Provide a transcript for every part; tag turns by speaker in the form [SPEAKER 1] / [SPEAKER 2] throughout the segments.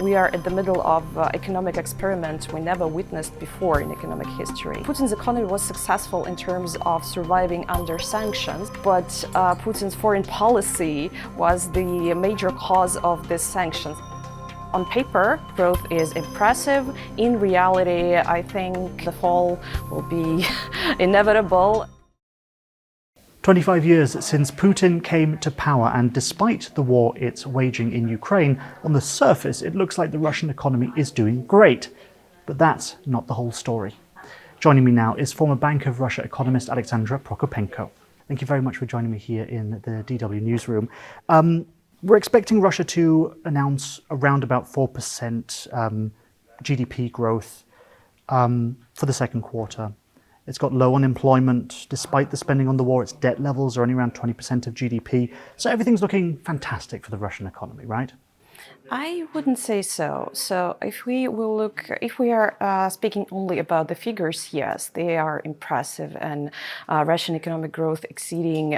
[SPEAKER 1] We are at the middle of economic experiment we never witnessed before in economic history. Putin's economy was successful in terms of surviving under sanctions, but Putin's foreign policy was the major cause of these sanctions. On paper, growth is impressive. In reality, I think the fall will be inevitable.
[SPEAKER 2] 25 years since Putin came to power, and despite the war it's waging in Ukraine, on the surface it looks like the Russian economy is doing great. But that's not the whole story. Joining me now is former Bank of Russia economist Alexandra Prokopenko. Thank you very much for joining me here in the DW newsroom. We're expecting Russia to announce around about 4% GDP growth for the second quarter. It's got low unemployment. Despite the spending on the war, its debt levels are only around 20% of GDP. So everything's looking fantastic for the Russian economy, right?
[SPEAKER 1] I wouldn't say so. So if we are speaking only about the figures, yes, they are impressive, and Russian economic growth exceeding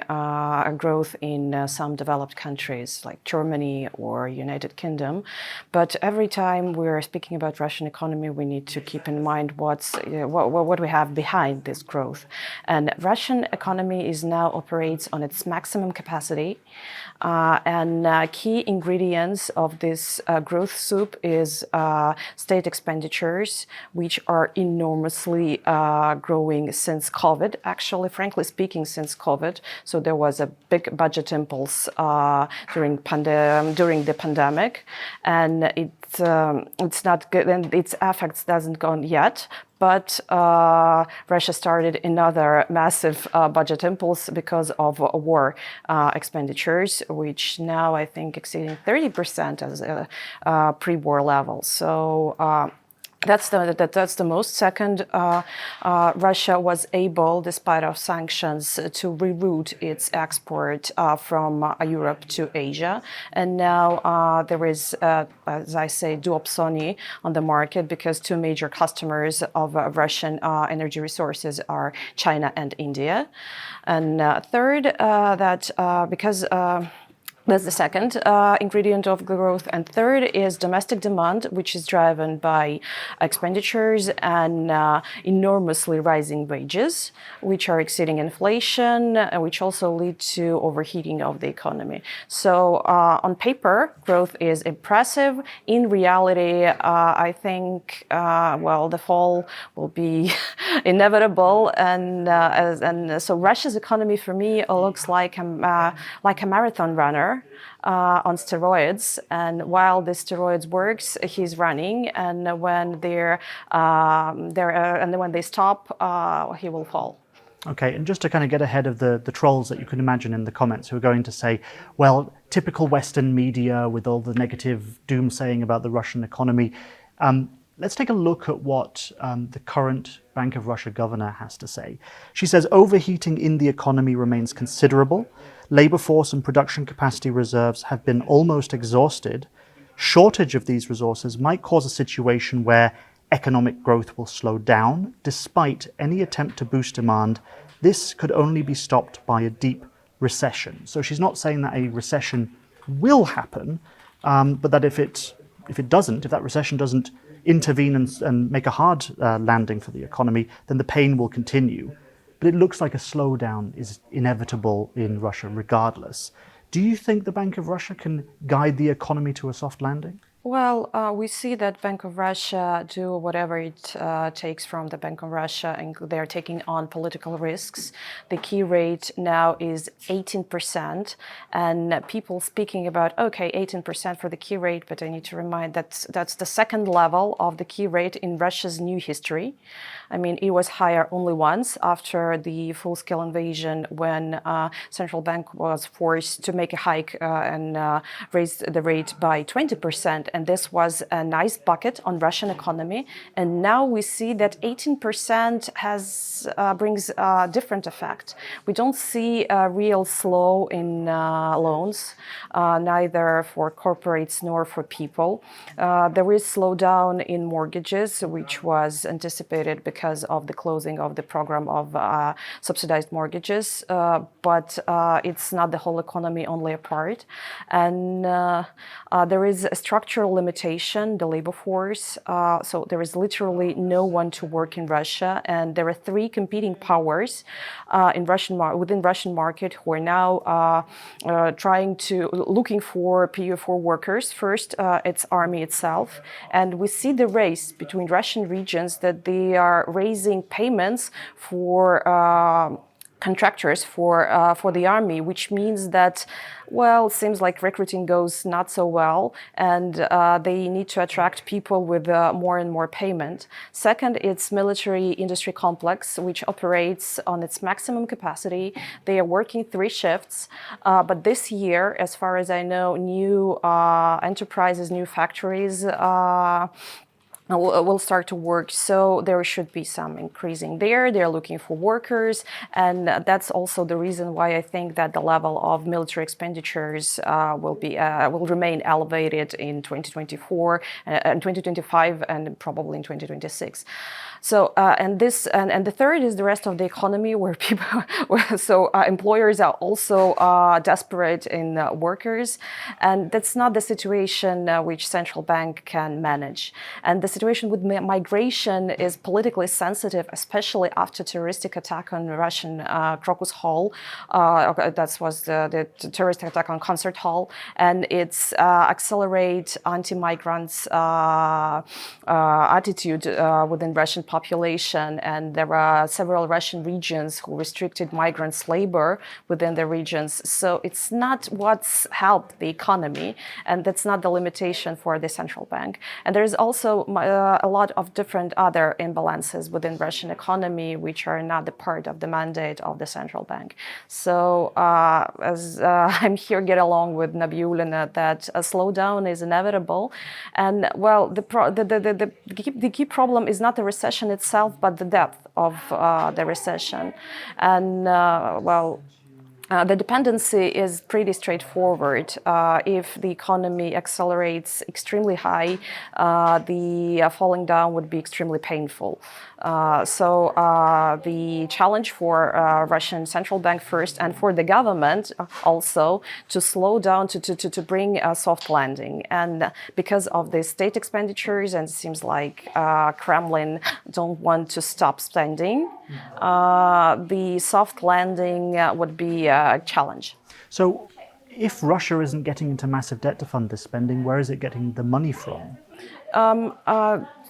[SPEAKER 1] growth in some developed countries like Germany or United Kingdom. But every time we're speaking about Russian economy, we need to keep in mind what we have behind this growth. And Russian economy now operates on its maximum capacity, and key ingredients of this growth soup is state expenditures, which are enormously growing since COVID, actually, frankly speaking, since COVID. So there was a big budget impulse during the pandemic, and it's not good, and its effects hasn't gone yet. But Russia started another massive budget impulse because of war expenditures, which now I think exceeding 30% as a pre-war level. So that's the most. Second, Russia was able, despite of sanctions, to reroute its export from Europe to Asia, and now there is, as I say, duopsony on the market because two major customers of Russian energy resources are China and India. And third, because that's the second ingredient of growth. And third is domestic demand, which is driven by expenditures and enormously rising wages, which are exceeding inflation, which also lead to overheating of the economy. So on paper, growth is impressive. In reality, I think, the fall will be inevitable. And so Russia's economy, for me, looks like a marathon runner on steroids, and while the steroids works, he's running, and when when they stop, he will fall.
[SPEAKER 2] Okay, and just to kind of get ahead of the trolls that you can imagine in the comments who are going to say, well, typical Western media with all the negative doomsaying about the Russian economy. Let's take a look at what the current Bank of Russia governor has to say. She says overheating in the economy remains considerable. Labour force and production capacity reserves have been almost exhausted. Shortage of these resources might cause a situation where economic growth will slow down. Despite any attempt to boost demand, this could only be stopped by a deep recession. So she's not saying that a recession will happen, but that if that recession doesn't intervene and make a hard landing for the economy, then the pain will continue. But it looks like a slowdown is inevitable in Russia regardless. Do you think the Bank of Russia can guide the economy to a soft landing?
[SPEAKER 1] Well, we see that Bank of Russia do whatever it takes from the Bank of Russia, and they're taking on political risks. The key rate now is 18%, and people speaking about, okay, 18% for the key rate, but I need to remind that's the second level of the key rate in Russia's new history. I mean, it was higher only once after the full-scale invasion, when central bank was forced to make a hike and raise the rate by 20%. And this was a nice bucket on Russian economy. And now we see that 18% brings a different effect. We don't see a real slow in loans, neither for corporates nor for people. There is slowdown in mortgages, which was anticipated because of the closing of the program of subsidized mortgages, but it's not the whole economy, only a part. And there is a structural literal limitation, the labor force. So there is literally no one to work in Russia, and there are three competing powers within Russian market who are now looking for PU4 workers. First, it's army itself, and we see the race between Russian regions that they are raising payments for contractors for the army, which means that, well, it seems like recruiting goes not so well, and they need to attract people with more and more payment. Second, it's military industry complex, which operates on its maximum capacity. They are working 3 shifts, but this year, as far as I know, new enterprises, new factories will start to work, so there should be some increasing there. They're looking for workers, and that's also the reason why I think that the level of military expenditures will remain elevated in 2024 and 2025, and probably in 2026. So and the third is the rest of the economy, where people employers are also desperate in workers, and that's not the situation which central bank can manage. And the situation with migration is politically sensitive, especially after terroristic attack on Russian Crocus Hall. That was the terrorist attack on Concert Hall, and it's accelerate anti-migrants attitude within Russian population, and there are several Russian regions who restricted migrants' labor within the regions. So it's not what's helped the economy, and that's not the limitation for the central bank. And there's also a lot of different other imbalances within Russian economy, which are not the part of the mandate of the central bank. So as I'm here, get along with Nabiullina, that a slowdown is inevitable. And well, the key problem is not the recession itself, but the depth of the recession. And the dependency is pretty straightforward. If the economy accelerates extremely high, the falling down would be extremely painful. So the challenge for Russian central bank first, and for the government also, to slow down, to bring a soft landing. And because of the state expenditures, and it seems like Kremlin don't want to stop spending, the soft landing would be a challenge.
[SPEAKER 2] So if Russia isn't getting into massive debt to fund this spending, where is it getting the money from?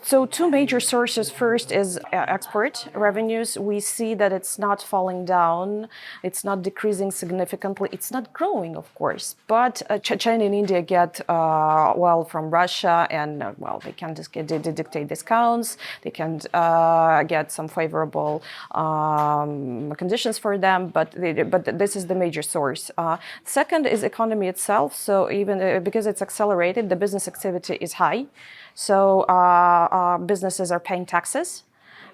[SPEAKER 1] So 2 major sources. First is export revenues. We see that it's not falling down, it's not decreasing significantly, it's not growing, of course. But China and India get from Russia, and they can dictate discounts. They can get some favorable conditions for them. But this is the major source. Second is economy itself. So even because it's accelerated, the business activity is high. So businesses are paying taxes,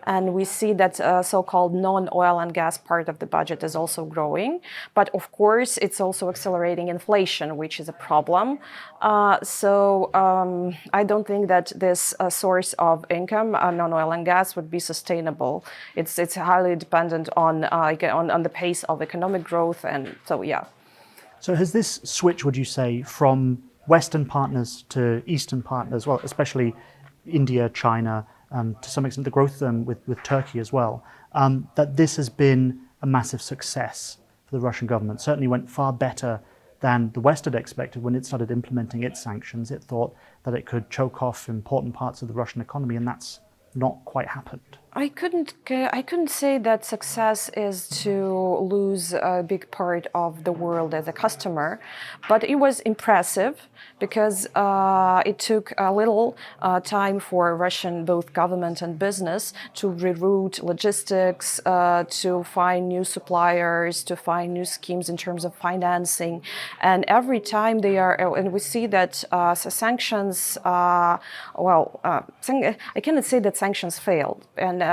[SPEAKER 1] and we see that so-called non-oil and gas part of the budget is also growing. But of course, it's also accelerating inflation, which is a problem. So I don't think that this source of income, non-oil and gas, would be sustainable. It's highly dependent on the pace of economic growth, and so yeah.
[SPEAKER 2] So has this switch, would you say, from Western partners to Eastern partners, well, especially India, China, to some extent the growth with Turkey as well, that this has been a massive success for the Russian government? Certainly went far better than the West had expected when it started implementing its sanctions. It thought that it could choke off important parts of the Russian economy, and that's not quite happened.
[SPEAKER 1] I couldn't say that success is to lose a big part of the world as a customer, but it was impressive because it took a little time for Russian both government and business to reroute logistics, to find new suppliers, to find new schemes in terms of financing, and every time they are, and we see that sanctions. I cannot say that sanctions failed, and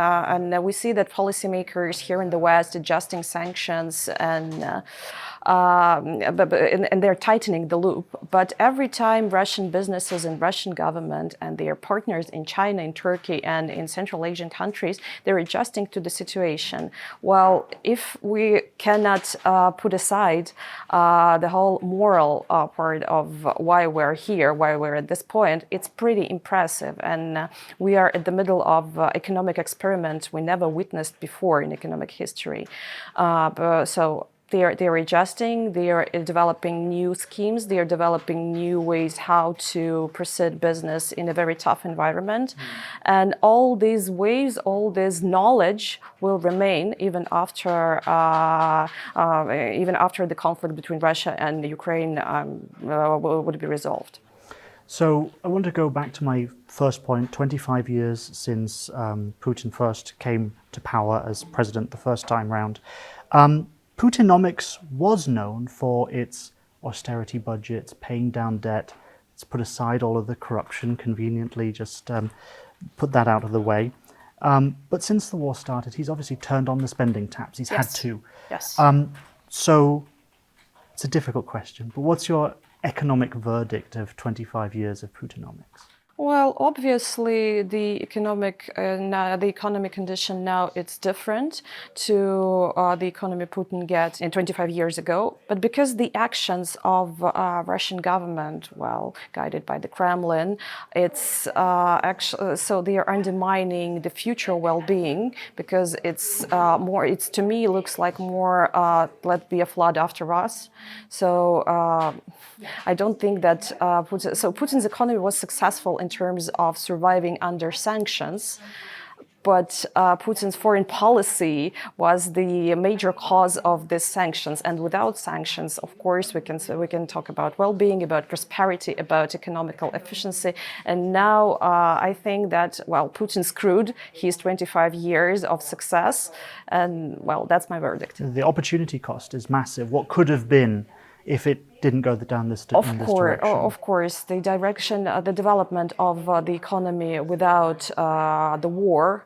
[SPEAKER 1] we see that policymakers here in the West adjusting sanctions, and and they're tightening the loop. But every time Russian businesses and Russian government and their partners in China, in Turkey, and in Central Asian countries, they're adjusting to the situation. Well, if we cannot put aside the whole moral part of why we're here, why we're at this point, it's pretty impressive. And we are at the middle of economic experiment we never witnessed before in economic history. So they're adjusting, they are developing new schemes, they are developing new ways how to proceed business in a very tough environment. And all these ways, all this knowledge will remain even after the conflict between Russia and Ukraine would be resolved.
[SPEAKER 2] So I want to go back to my first point, 25 years since Putin first came to power as president the first time round. Putinomics was known for its austerity budgets, paying down debt. It's put aside all of the corruption, conveniently just put that out of the way. But since the war started, he's obviously turned on the spending taps. He's had to.
[SPEAKER 1] Yes.
[SPEAKER 2] So it's a difficult question, but what's your economic verdict of 25 years of Putinomics?
[SPEAKER 1] Well, obviously, the economy condition now it's different to the economy Putin get in 25 years ago. But because the actions of Russian government, well, guided by the Kremlin, it's actually so they are undermining the future well-being because it's more. It's to me looks like more let be a flood after us. So I don't think that Putin's economy was successful in terms of surviving under sanctions, but Putin's foreign policy was the major cause of these sanctions. And without sanctions, of course, we can talk about well-being, about prosperity, about economical efficiency. And now I think that Putin screwed his 25 years of success, and that's my verdict.
[SPEAKER 2] The opportunity cost is massive. What could have been if it didn't go down this direction?
[SPEAKER 1] Of course, the direction, the development of the economy without the war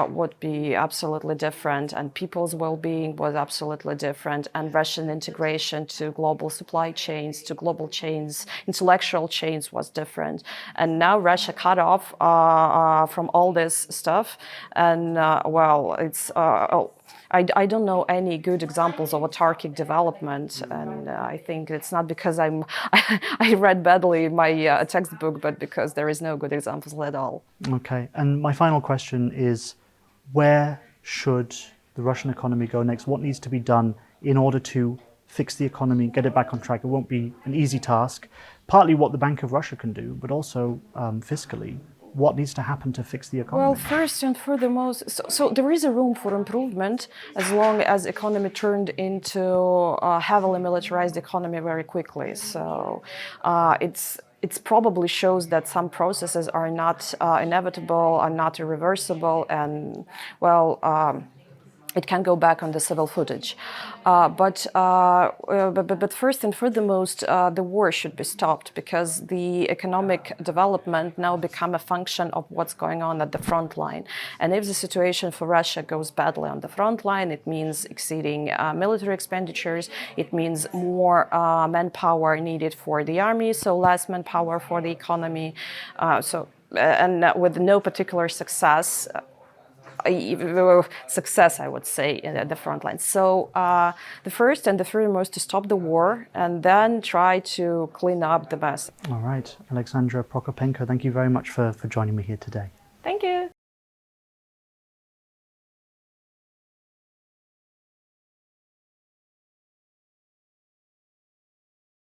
[SPEAKER 1] would be absolutely different, and people's well-being was absolutely different, and Russian integration to global supply chains, to global chains, intellectual chains was different. And now Russia cut off from all this stuff, and it's I don't know any good examples of autarkic development, and I think it's not because I read badly my textbook, but because there is no good examples at all.
[SPEAKER 2] Okay, and my final question is, where should the Russian economy go next? What needs to be done in order to fix the economy, get it back on track? It won't be an easy task. Partly what the Bank of Russia can do, but also fiscally. What needs to happen to fix the economy?
[SPEAKER 1] Well, first and foremost, so there is a room for improvement as long as economy turned into a heavily militarized economy very quickly. So it probably shows that some processes are not inevitable, are not irreversible, and it can go back on the civil footage. But first and foremost, the war should be stopped because the economic development now become a function of what's going on at the front line. And if the situation for Russia goes badly on the front line, it means exceeding military expenditures, it means more manpower needed for the army, so less manpower for the economy. And with no particular success, I would say, at the front line. So the first and the foremost to stop the war and then try to clean up the mess.
[SPEAKER 2] All right. Alexandra Prokopenko, thank you very much for joining me here today.